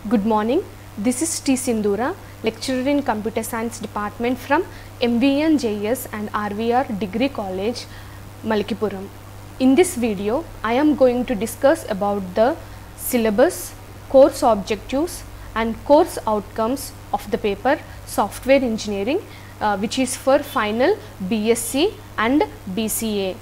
Good morning. This is T. Sindhura, lecturer in Computer Science Department from MVNJS and RVR Degree College, Malakkapuram. In this video, I am going to discuss about the syllabus, course objectives and course outcomes of the paper Software Engineering, which is for final BSc and BCA.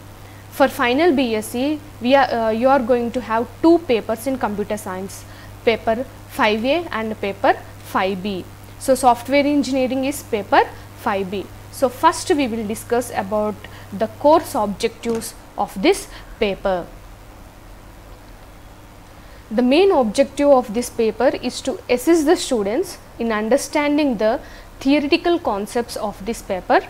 For final BSc, you are going to have two papers in computer science, paper 5A and paper 5B. So, software engineering is paper 5B. So, first we will discuss about the course objectives of this paper. The main objective of this paper is to assist the students in understanding the theoretical concepts of this paper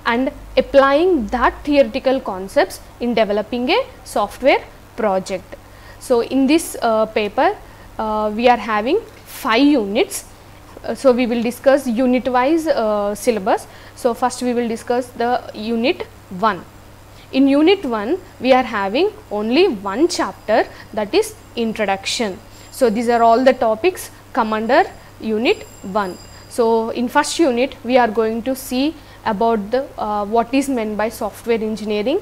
and applying that theoretical concepts in developing a software project. So, in this paper we are having 5 units. So, we will discuss unit wise syllabus. So, first we will discuss the unit 1. In unit 1 we are having only one chapter, that is introduction. So, these are all the topics come under unit 1. So, in first unit we are going to see about the what is meant by software engineering,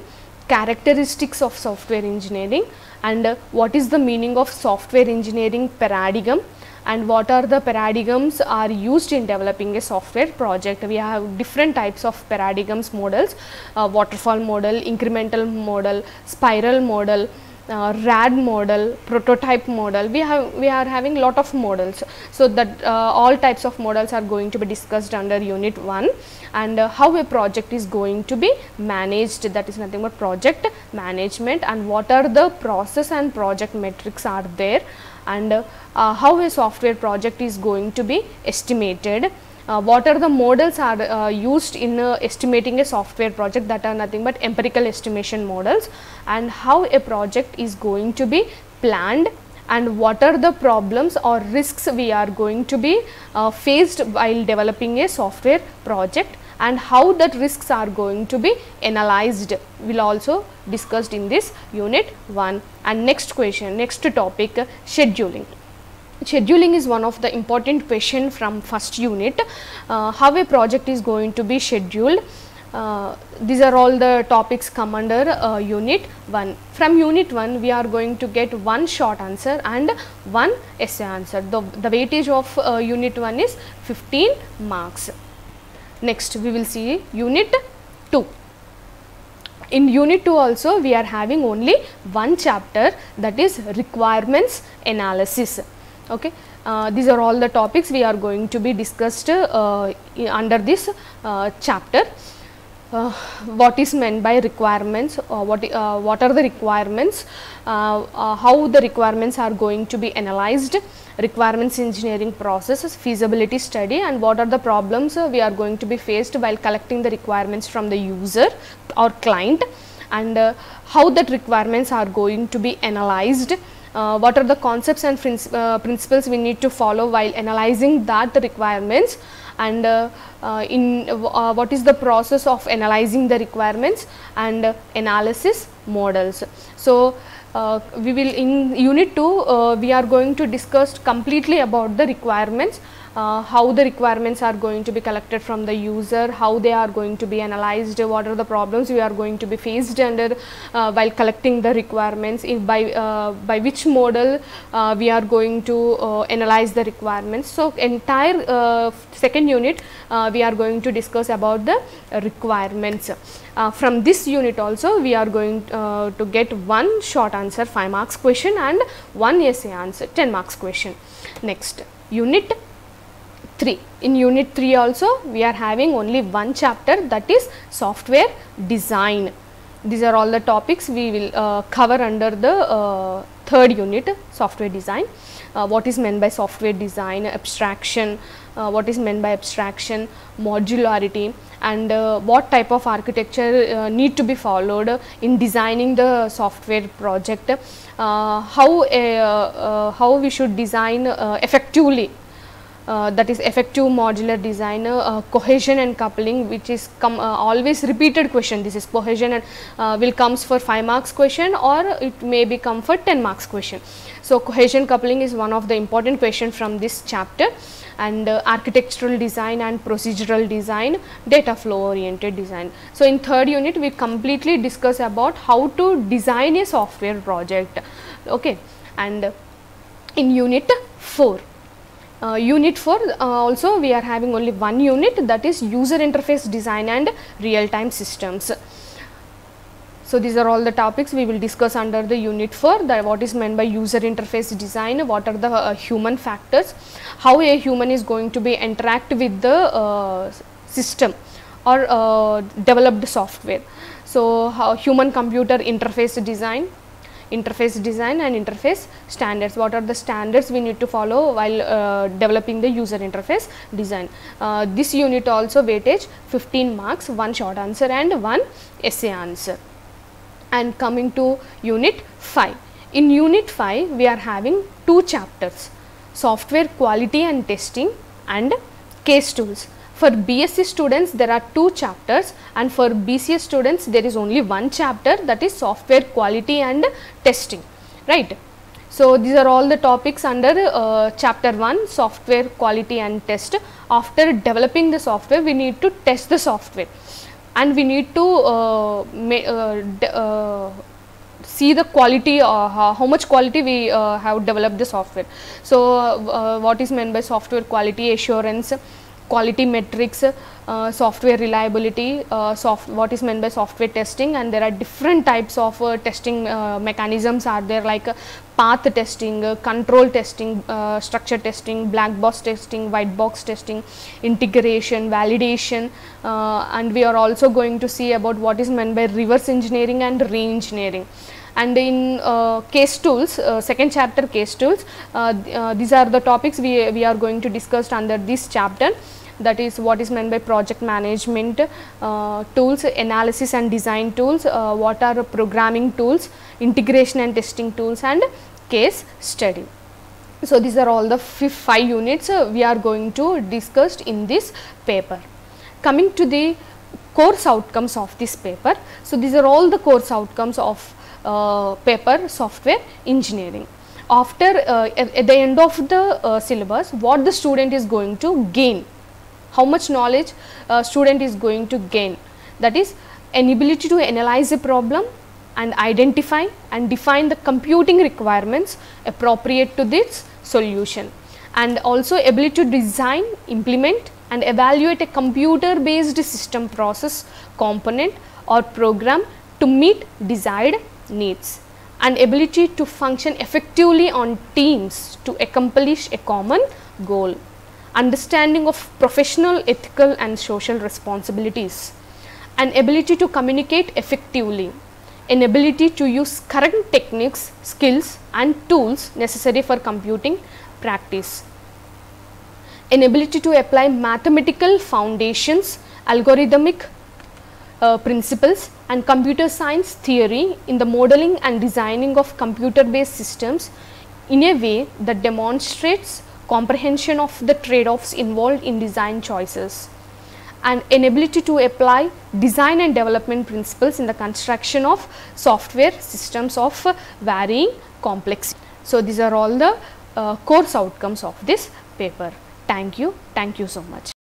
characteristics of software engineering, and what is the meaning of software engineering paradigm, and what are the paradigms are used in developing a software project. We have different types of paradigms models, waterfall model, incremental model, spiral model, RAD model, prototype model. We are having lot of models. So, that all types of models are going to be discussed under unit 1, and how a project is going to be managed, that is nothing but project management, and what are the process and project metrics are there, and how a software project is going to be estimated. What are the models are used in estimating a software project, that are nothing but empirical estimation models, and how a project is going to be planned, and what are the problems or risks we are going to be faced while developing a software project, and how that risks are going to be analyzed will also discussed in this unit 1. And next question, next topic, scheduling. Scheduling is one of the important question from first unit. How a project is going to be scheduled. These are all the topics come under unit 1. From unit 1 we are going to get one short answer and one essay answer. The weightage of unit 1 is 15 marks. Next we will see unit 2. In unit 2 also we are having only one chapter, that is requirements analysis. Okay. These are all the topics we are going to be discussed under this chapter. What is meant by requirements, what are the requirements, how the requirements are going to be analyzed, requirements engineering process, feasibility study, and what are the problems we are going to be faced while collecting the requirements from the user or client, and how that requirements are going to be analyzed. What are the concepts and principles we need to follow while analyzing that requirements, and what is the process of analyzing the requirements, and analysis models. So, we will in unit 2 we are going to discuss completely about the requirements, how the requirements are going to be collected from the user, how they are going to be analyzed, what are the problems we are going to be faced under while collecting the requirements, by which model we are going to analyze the requirements. So, entire second unit we are going to discuss about the requirements. From this unit also we are going to get one short answer 5 marks question and one essay answer 10 marks question. Next, unit 3. In unit 3 also we are having only one chapter, that is software design. These are all the topics we will cover under the third unit, software design. What is meant by software design, abstraction, what is meant by abstraction, modularity, and what type of architecture need to be followed in designing the software project, how we should design effectively that is effective modular design, cohesion and coupling, which is always repeated question. This is cohesion and will comes for 5 marks question, or it may become for 10 marks question. So cohesion coupling is one of the important question from this chapter. And architectural design and procedural design, data flow oriented design. So in third unit we completely discuss about how to design a software project. Okay. And in unit 4, also we are having only one unit, that is user interface design and real time systems. So these are all the topics we will discuss under the unit 4, that what is meant by user interface design, what are the human factors, how a human is going to be interact with the system or developed software. So how human computer interface design and interface standards, what are the standards we need to follow while developing the user interface design. This unit also weightage 15 marks, 1 short answer and 1 essay answer. And coming to unit 5. In unit 5 we are having 2 chapters, software quality and testing and case tools. For BSc students there are 2 chapters, and for BCS students there is only 1 chapter, that is software quality and testing, right. So these are all the topics under chapter 1, software quality and test. After developing the software we need to test the software, and we need to see the quality, how much quality we have developed the software. So what is meant by software quality assurance, quality metrics, software reliability, what is meant by software testing, and there are different types of testing mechanisms are there, like path testing, control testing, structure testing, black box testing, white box testing, integration, validation, and we are also going to see about what is meant by reverse engineering and re-engineering. And in case tools, second chapter case tools, these are the topics we are going to discuss under this chapter, that is what is meant by project management tools, analysis and design tools, what are programming tools, integration and testing tools, and case study. So these are all the 5 units we are going to discuss in this paper. Coming to the course outcomes of this paper. So these are all the course outcomes of paper software engineering. After at the end of the syllabus, what the student is going to gain, how much knowledge student is going to gain, that is an ability to analyze a problem and identify and define the computing requirements appropriate to this solution, and also ability to design, implement and evaluate a computer based system process component or program to meet desired needs, and ability to function effectively on teams to accomplish a common goal, understanding of professional, ethical and social responsibilities, an ability to communicate effectively, an ability to use current techniques, skills and tools necessary for computing practice, an ability to apply mathematical foundations, algorithmic principles and computer science theory in the modeling and designing of computer based systems in a way that demonstrates comprehension of the trade-offs involved in design choices, and an ability to apply design and development principles in the construction of software systems of varying complexity. So these are all the course outcomes of this paper. Thank you so much.